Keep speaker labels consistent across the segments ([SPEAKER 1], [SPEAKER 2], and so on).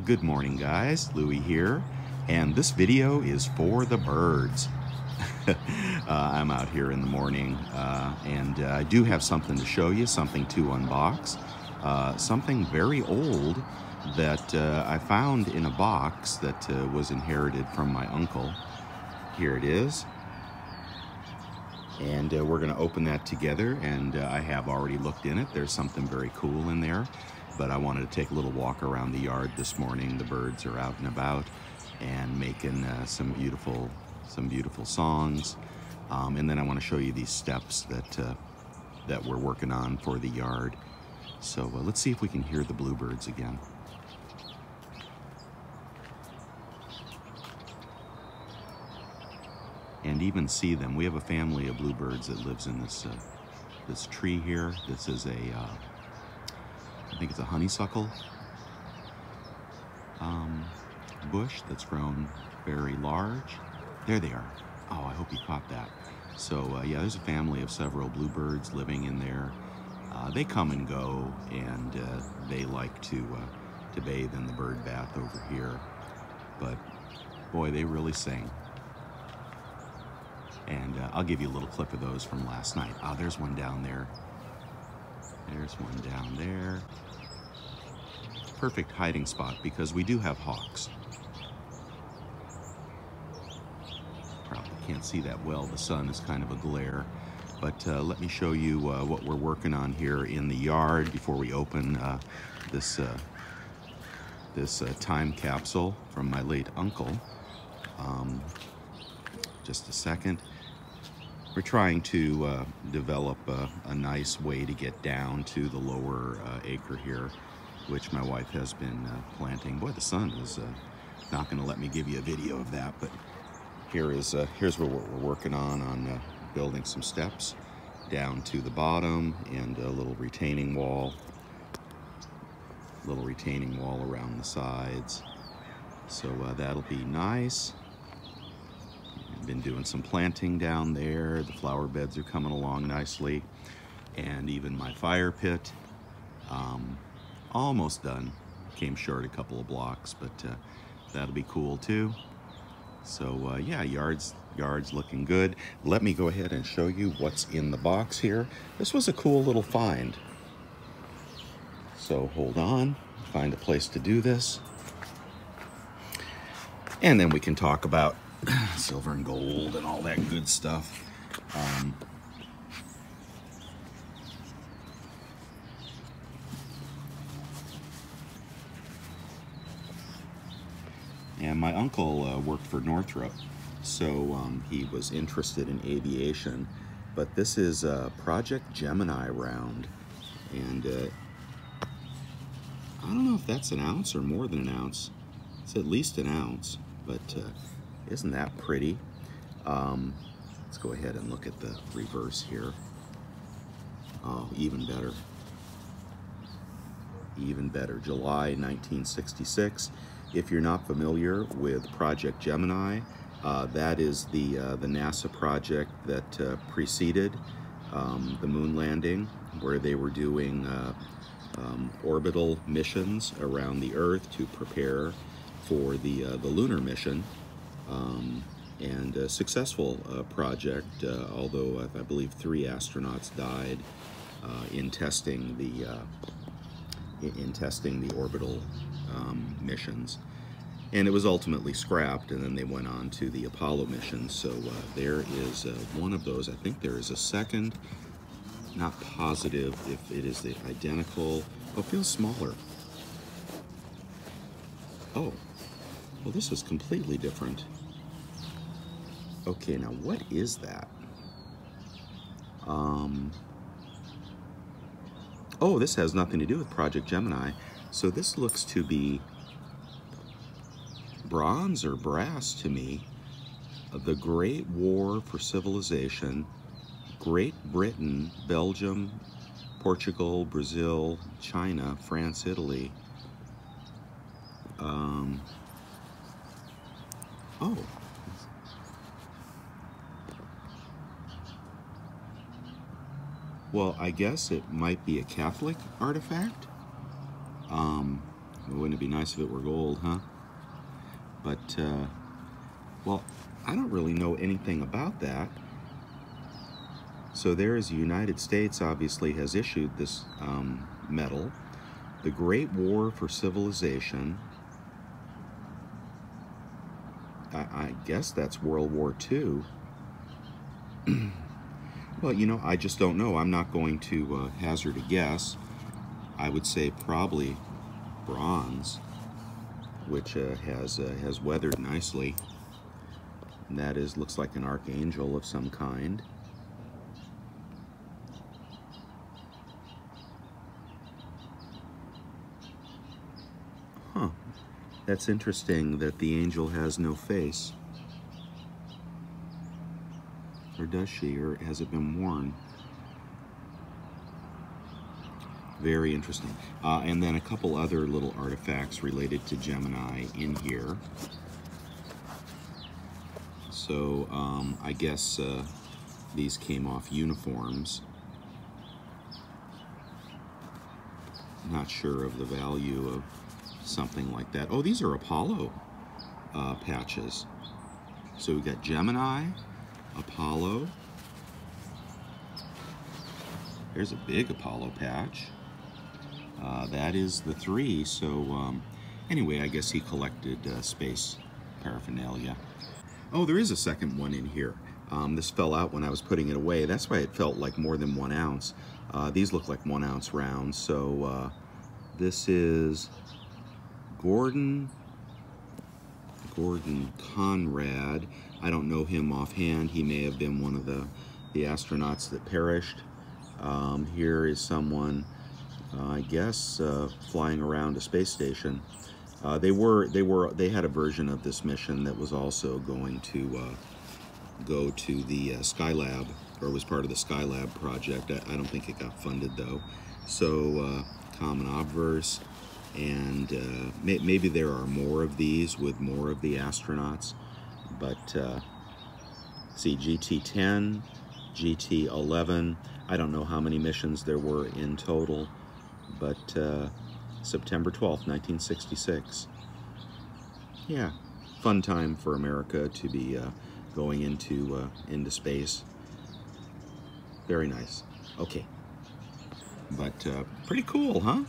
[SPEAKER 1] Good morning, guys. Louie here, and this video is for the birds. I'm out here in the morning, and I do have something to show you, something to unbox, something very old that I found in a box that was inherited from my uncle. Here it is. And we're going to open that together, and I have already looked in it. There's something very cool in there, but I wanted to take a little walk around the yard this morning. The birds are out and about and making some beautiful songs, and then I want to show you these steps that we're working on for the yard. So let's see if we can hear the bluebirds again. And even see them. We have a family of bluebirds that lives in this this tree here. This is a, I think it's a honeysuckle bush that's grown very large. There they are. Oh, I hope you caught that. So yeah, there's a family of several bluebirds living in there. They come and go, and they like to bathe in the bird bath over here. But boy, they really sing. And I'll give you a little clip of those from last night. Ah, there's one down there. There's one down there. Perfect hiding spot because we do have hawks. Probably can't see that well. The sun is kind of a glare. But let me show you what we're working on here in the yard before we open this time capsule from my late uncle. Just a second. We're trying to develop a nice way to get down to the lower acre here, which my wife has been planting. Boy, the sun is not going to let me give you a video of that, but here's what we're working on building some steps down to the bottom and a little retaining wall around the sides. So that'll be nice. Been doing some planting down there. The flower beds are coming along nicely, and even my fire pit almost done. Came short a couple of blocks, but that'll be cool too. So yeah, yard's looking good. Let me go ahead and show you what's in the box here. This was a cool little find, so hold on, find a place to do this, and then we can talk about silver and gold and all that good stuff. And my uncle worked for Northrop, so he was interested in aviation. But this is Project Gemini round, and I don't know if that's an ounce or more than an ounce. It's at least an ounce, but isn't that pretty? Let's go ahead and look at the reverse here. Oh, even better. Even better. July 1966. If you're not familiar with Project Gemini, that is the NASA project that preceded the moon landing, where they were doing orbital missions around the Earth to prepare for the lunar mission. And a successful project, although I believe 3 astronauts died in testing the orbital missions, and it was ultimately scrapped, and then they went on to the Apollo mission. So there is one of those. I think there is a second. Not positive if it is the identical. Oh, it feels smaller. Oh, well, this is completely different. Okay, now what is that? Oh, this has nothing to do with Project Gemini. So this looks to be bronze or brass to me. The Great War for Civilization, Great Britain, Belgium, Portugal, Brazil, China, France, Italy. Oh. Well, I guess it might be a Catholic artifact. Wouldn't it be nice if it were gold, huh? But, well, I don't really know anything about that. So there is the United States obviously has issued this medal. The Great War for Civilization. I guess that's World War II. Well, you know, I just don't know. I'm not going to hazard a guess. I would say probably bronze, which has weathered nicely. And that looks like an archangel of some kind. Huh. That's interesting that the angel has no face. Or does she? Or has it been worn? Very interesting. And then a couple other little artifacts related to Gemini in here. So I guess these came off uniforms. Not sure of the value of something like that. Oh, these are Apollo patches. So we got Gemini, Apollo. There's a big Apollo patch. That is the 3. So anyway, I guess he collected space paraphernalia. Oh, there is a second one in here. This fell out when I was putting it away. That's why it felt like more than 1 ounce. These look like 1 ounce rounds. So this is Gordon Conrad. I don't know him offhand. He may have been one of the astronauts that perished. Here is someone, I guess, flying around a space station. They had a version of this mission that was also going to go to the Skylab, or was part of the Skylab project. I don't think it got funded though. So common obverse, and maybe there are more of these with more of the astronauts. But see, GT10, GT11. I don't know how many missions there were in total, but September 12th, 1966. Yeah, fun time for America to be going into space. Very nice. Okay, but pretty cool, huh?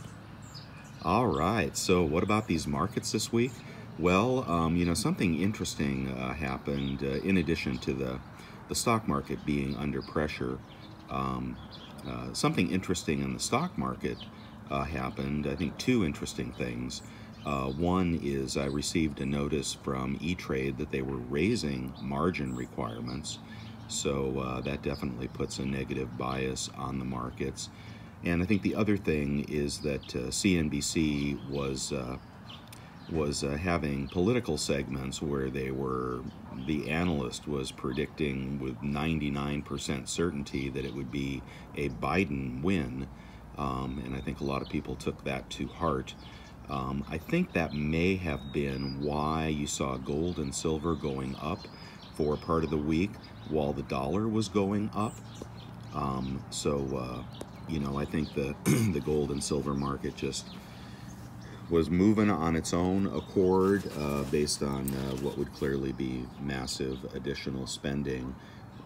[SPEAKER 1] All right, so what about these markets this week? Well, you know, something interesting happened in addition to the stock market being under pressure. Something interesting in the stock market happened. I think 2 interesting things. One is I received a notice from E-Trade that they were raising margin requirements. So that definitely puts a negative bias on the markets. And I think the other thing is that CNBC was having political segments where the analyst was predicting with 99% certainty that it would be a Biden win. And I think a lot of people took that to heart. I think that may have been why you saw gold and silver going up for part of the week while the dollar was going up. You know, I think the gold and silver market just was moving on its own accord based on what would clearly be massive additional spending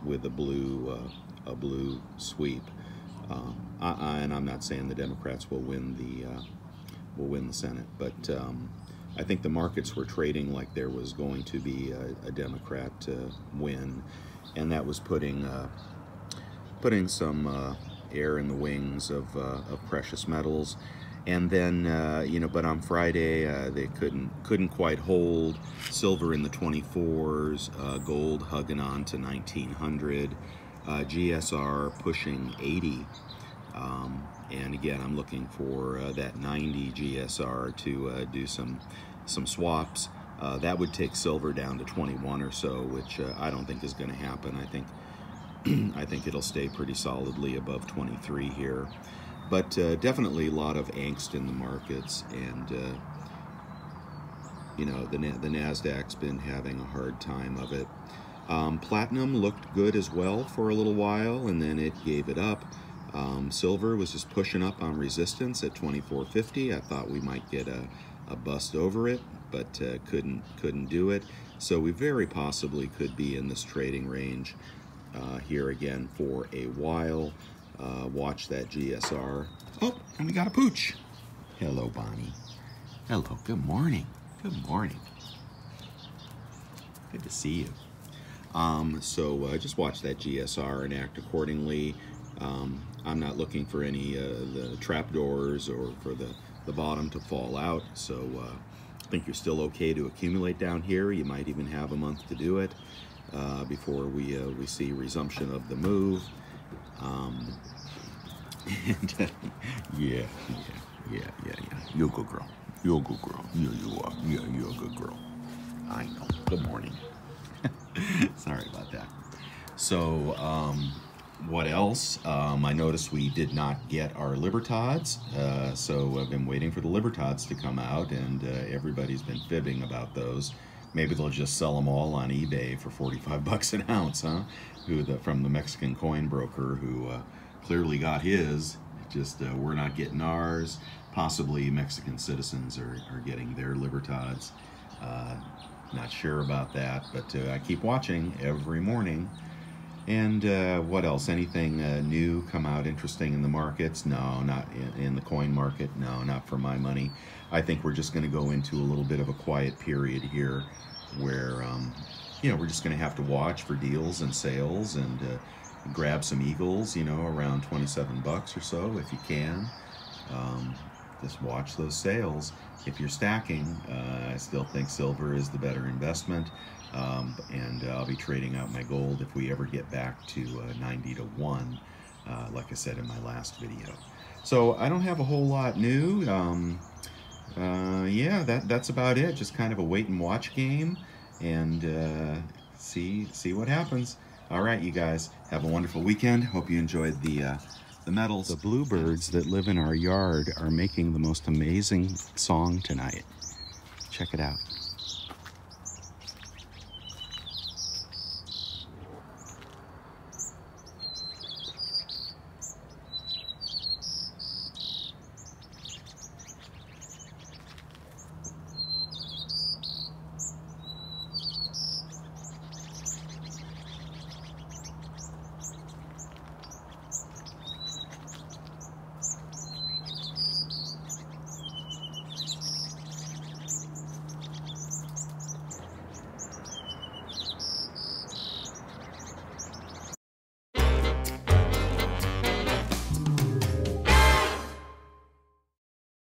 [SPEAKER 1] with a blue sweep. And I'm not saying the Democrats will win the Senate, but I think the markets were trading like there was going to be a Democrat win, and that was putting some air in the wings of precious metals. And then you know, but on Friday they couldn't quite hold. Silver in the 24s, gold hugging on to 1900, GSR pushing 80. And again, I'm looking for that 90 GSR to do some swaps. That would take silver down to 21 or so, which I don't think is going to happen. I think it'll stay pretty solidly above 23 here. But definitely a lot of angst in the markets, and you know, the NASDAQ's been having a hard time of it. Platinum looked good as well for a little while, and then it gave it up. Silver was just pushing up on resistance at 24.50. I thought we might get a bust over it, but couldn't do it. So we very possibly could be in this trading range here again for a while. Watch that GSR. Oh, and we got a pooch. Hello, Bonnie. Hello, good morning. Good morning. Good to see you. So just watch that GSR and act accordingly. I'm not looking for any the trapdoors or for the bottom to fall out, so I think you're still okay to accumulate down here. You might even have a month to do it before we see resumption of the move. And yeah. You're a good girl. You're a good girl. Yeah, you are. Yeah, you're a good girl. I know. Good morning. Sorry about that. So, what else? I noticed we did not get our Libertads, so I've been waiting for the Libertads to come out, and everybody's been fibbing about those. Maybe they'll just sell them all on eBay for 45 bucks an ounce, huh? From the Mexican coin broker who clearly got his, just we're not getting ours. Possibly Mexican citizens are getting their Libertads. Not sure about that, but I keep watching every morning. And what else? Anything new come out interesting in the markets? No, not in the coin market. No, not for my money. I think we're just going to go into a little bit of a quiet period here where, we're just going to have to watch for deals and sales and grab some eagles, around 27 bucks or so if you can. Just watch those sales. If you're stacking, I still think silver is the better investment. And I'll be trading out my gold if we ever get back to 90 to 1, like I said in my last video. So I don't have a whole lot new. Yeah, that's about it. Just kind of a wait and watch game, and see what happens. All right, you guys, have a wonderful weekend. Hope you enjoyed the medals. The bluebirds that live in our yard are making the most amazing song tonight. Check it out.